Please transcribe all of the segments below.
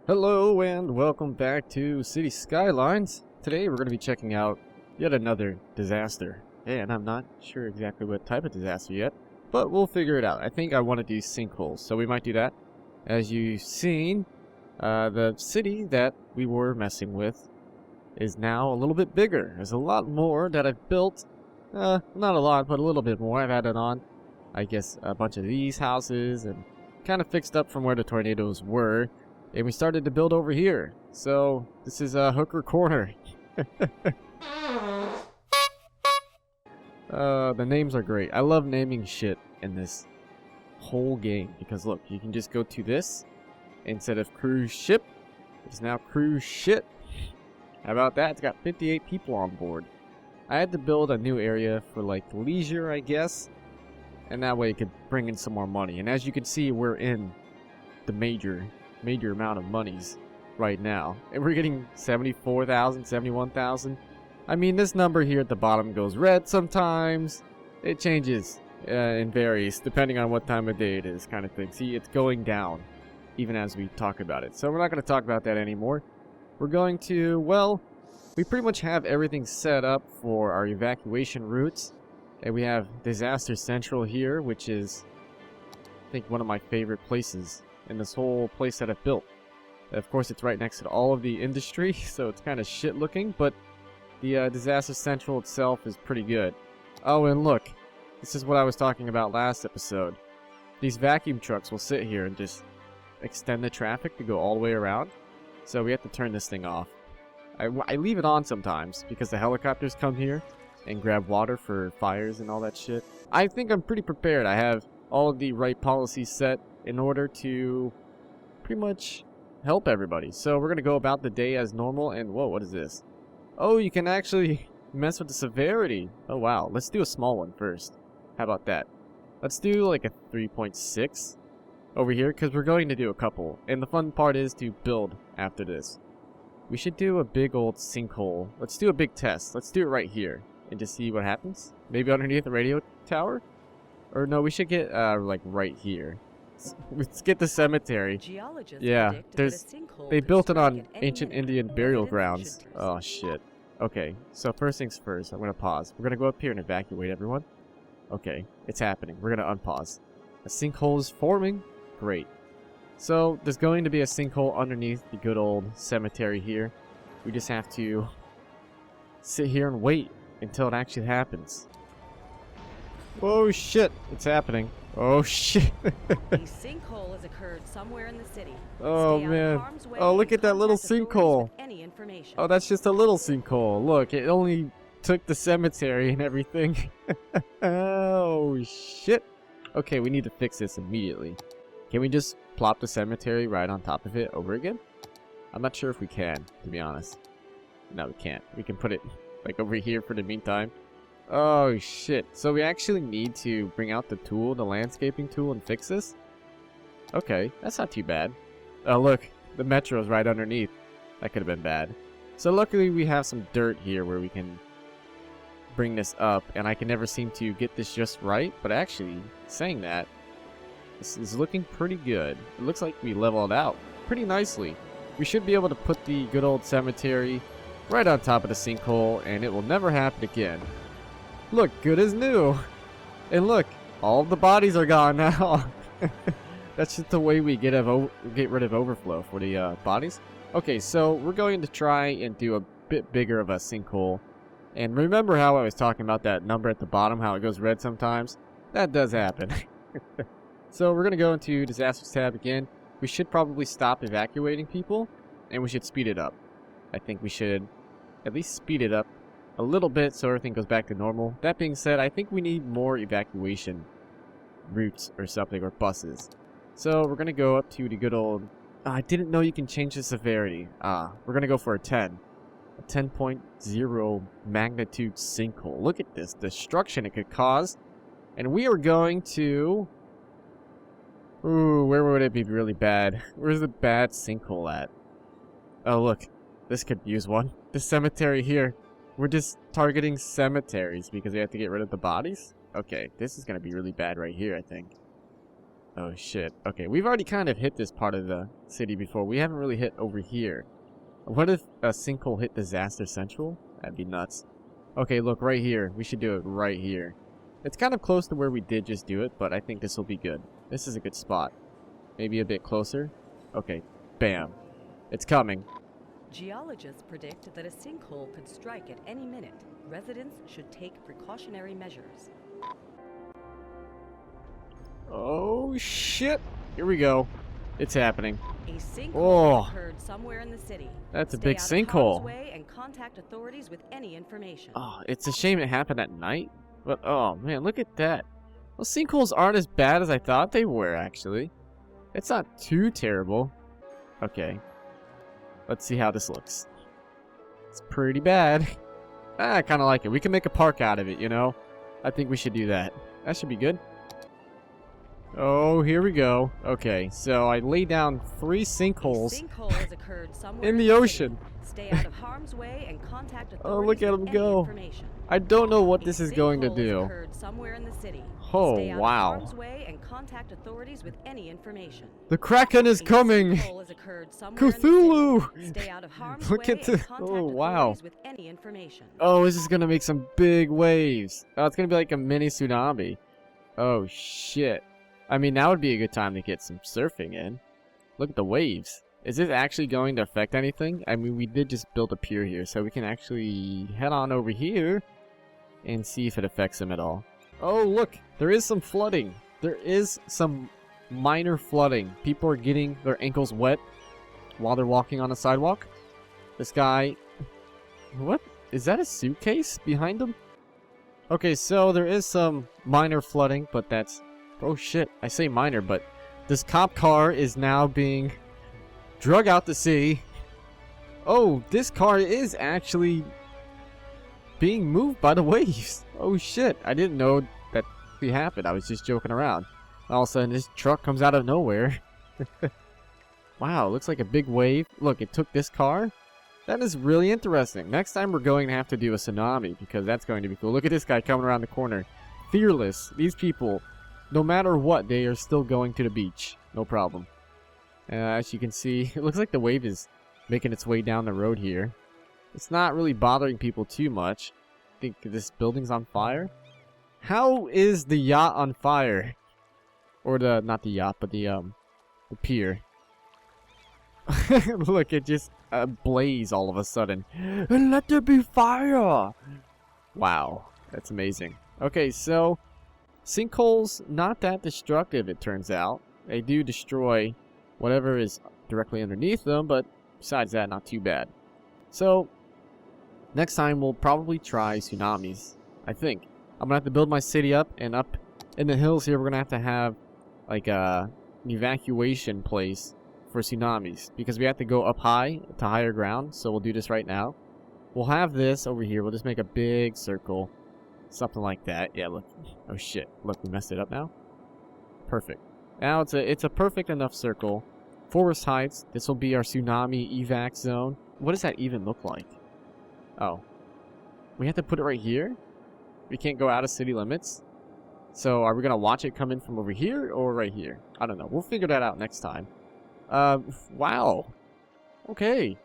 Hello and welcome back to City Skylines. Today we're going to be checking out yet another disaster. And I'm not sure exactly what type of disaster yet, but we'll figure it out. I think I want to do sinkholes, so we might do that. As you've seen, the city that we were messing with is now a little bit bigger. There's a lot more that I've built. Not a lot, but a little bit more. I've added on, I guess, a bunch of these houses and kind of fixed up from where the tornadoes were. And we started to build over here. So, this is Hooker Corner. The names are great. I love naming shit in this whole game. Because look, you can just go to this. Instead of cruise ship, it's now cruise shit. How about that? It's got 58 people on board. I had to build a new area for like leisure, I guess. And that way it could bring in some more money. And as you can see, we're in the major amount of monies right now, and we're getting 74,000, 71,000. I mean, this number here at the bottom goes red sometimes. It changes and varies depending on what time of day it is, kind of thing. See, it's going down even as we talk about it, so we're not going to talk about that anymore. We're going to, well, we pretty much have everything set up for our evacuation routes, and we have Disaster Central here, which is, I think, one of my favorite places in this whole place that I've built. Of course, it's right next to all of the industry, so it's kind of shit looking, but the Disaster Central itself is pretty good. Oh, and look, this is what I was talking about last episode. These vacuum trucks will sit here and just extend the traffic to go all the way around, so we have to turn this thing off. I leave it on sometimes because the helicopters come here and grab water for fires and all that shit. I think I'm pretty prepared. I have all of the right policies set in order to pretty much help everybody. So we're going to go about the day as normal. And whoa, what is this? Oh, you can actually mess with the severity. Oh, wow. Let's do a small one first. How about that? Let's do like a 3.6 over here because we're going to do a couple. And the fun part is to build after this. We should do a big old sinkhole. Let's do a big test. Let's do it right here and just see what happens. Maybe underneath the radio tower? Or no, we should get like right here. Let's get the cemetery. Yeah, they built it on ancient Indian burial grounds. Oh shit. Okay, so first things first, I'm gonna pause. We're gonna go up here and evacuate everyone. Okay, it's happening. We're gonna unpause. A sinkhole is forming. Great. So there's going to be a sinkhole underneath the good old cemetery here. We just have to sit here and wait until it actually happens. Oh shit, it's happening. Oh shit. A sinkhole has occurred somewhere in the city. Oh man. Oh, look at that little sinkhole. Oh, that's just a little sinkhole. Look, it only took the cemetery and everything. Oh shit. Okay, we need to fix this immediately. Can we just plop the cemetery right on top of it over again? I'm not sure if we can, to be honest. No, we can't. We can put it like over here for the meantime. Oh shit, so we actually need to bring out the tool, the landscaping tool, and fix this? Okay, that's not too bad. Oh look, the metro is right underneath. That could have been bad. So luckily we have some dirt here where we can bring this up, and I can never seem to get this just right, but actually, saying that, this is looking pretty good. It looks like we leveled out pretty nicely. We should be able to put the good old cemetery right on top of the sinkhole, and it will never happen again. Look, good as new. And look, all the bodies are gone now. That's just the way we get rid of overflow for the bodies. Okay, so we're going to try and do a bit bigger of a sinkhole. And remember how I was talking about that number at the bottom, how it goes red sometimes? That does happen. So we're going to go into Disasters tab again. We should probably stop evacuating people, and we should speed it up. I think we should at least speed it up a little bit so everything goes back to normal. That being said, I think we need more evacuation routes or something, or buses. So we're going to go up to the good old... I didn't know you can change the severity. We're going to go for a 10. A 10.0 magnitude sinkhole. Look at this destruction it could cause. And we are going to... Ooh, where would it be really bad? Where's the bad sinkhole at? Oh, look. This could use one. The cemetery here. We're just targeting cemeteries because we have to get rid of the bodies? Okay, this is going to be really bad right here, I think. Oh shit. Okay, we've already kind of hit this part of the city before. We haven't really hit over here. What if a sinkhole hit Disaster Central? That'd be nuts. Okay, look, right here. We should do it right here. It's kind of close to where we did just do it, but I think this will be good. This is a good spot. Maybe a bit closer. Okay, bam. It's coming. Geologists predict that a sinkhole could strike at any minute. Residents should take precautionary measures. Oh shit! Here we go. It's happening. A sinkhole Oh, occurred somewhere in the city. that's a Stay big out of harm's sinkhole. way and contact authorities with any information. Oh, it's a shame it happened at night. But oh man, look at that. Those sinkholes aren't as bad as I thought they were, actually. It's not too terrible. Okay. Let's see how this looks. It's pretty bad. I kind of like it. We can make a park out of it, you know? I think we should do that. That should be good. Oh, here we go. Okay, so I laid down 3 sinkholes A sinkhole has occurred somewhere in the city. ocean. Stay out of harm's way and contact authorities Oh, look at with them any go. information. I don't know what A this is going to sinkhole has do. occurred somewhere in the city. Oh, Stay out wow. of harm's way and contact authorities with any information. The Kraken is A coming! sinkhole has occurred somewhere in the Cthulhu! city. Stay out of harm's Look way at the- and contact oh, wow. authorities with any information. Oh, this is gonna make some big waves. Oh, it's gonna be like a mini tsunami. Oh, shit. I mean, now would be a good time to get some surfing in. Look at the waves. Is this actually going to affect anything? I mean, we did just build a pier here, so we can actually head on over here and see if it affects them at all. Oh, look! There is some flooding. There is some minor flooding. People are getting their ankles wet while they're walking on a sidewalk. This guy... What? Is that a suitcase behind him? Okay, so there is some minor flooding, but that's... Oh shit, I say minor, but this cop car is now being drug out to sea. Oh, this car is actually being moved by the waves. Oh shit, I didn't know that happened. I was just joking around. All of a sudden, this truck comes out of nowhere. Wow, looks like a big wave. Look, it took this car. That is really interesting. Next time we're going to have to do a tsunami because that's going to be cool. Look at this guy coming around the corner. Fearless. These people, no matter what, they are still going to the beach. No problem. As you can see, it looks like the wave is making its way down the road here. It's not really bothering people too much. I think this building's on fire. How is the yacht on fire? Or the, not the yacht, but the pier. Look, it just blaze all of a sudden. And let there be fire! Wow, that's amazing. Okay, so sinkholes, not that destructive, it turns out. They do destroy whatever is directly underneath them, but besides that, not too bad. So, next time we'll probably try tsunamis, I think. I'm gonna have to build my city up, and up in the hills here, we're gonna have to have like an evacuation place for tsunamis, because we have to go up high to higher ground. So we'll do this right now. We'll have this over here. We'll just make a big circle, something like that. Yeah, look. Oh shit! Look, we messed it up now. Perfect. Now it's a perfect enough circle. Forest Heights. This will be our tsunami evac zone. What does that even look like? Oh, we have to put it right here. We can't go out of city limits. So are we gonna watch it come in from over here or right here? I don't know. We'll figure that out next time. Wow. Okay.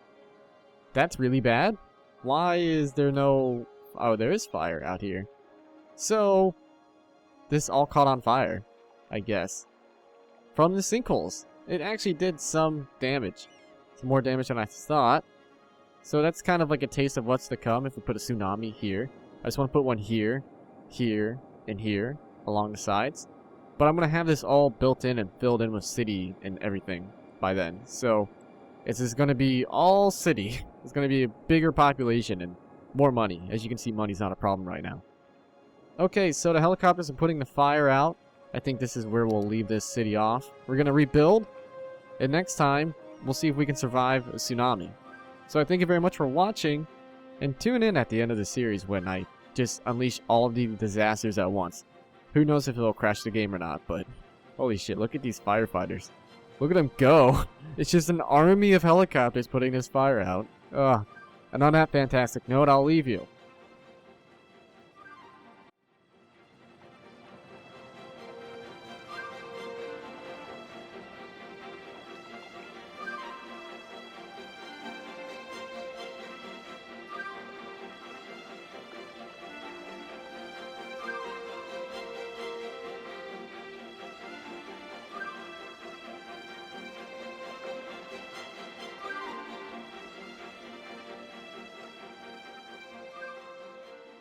That's really bad. Why is there no... Oh, there is fire out here. So, this all caught on fire, I guess. From the sinkholes. It actually did some damage. Some more damage than I thought. So that's kind of like a taste of what's to come if we put a tsunami here. I just want to put one here, here, and here, along the sides. But I'm going to have this all built in and filled in with city and everything by then. So, it's just going to be all city. It's going to be a bigger population and more money. As you can see, money's not a problem right now. Okay, so the helicopters are putting the fire out. I think this is where we'll leave this city off. We're going to rebuild. And next time, we'll see if we can survive a tsunami. So I thank you very much for watching. And tune in at the end of the series when I just unleash all of the disasters at once. Who knows if it'll crash the game or not, but holy shit, look at these firefighters. Look at them go. It's just an army of helicopters putting this fire out. Ugh. And on that fantastic note, I'll leave you.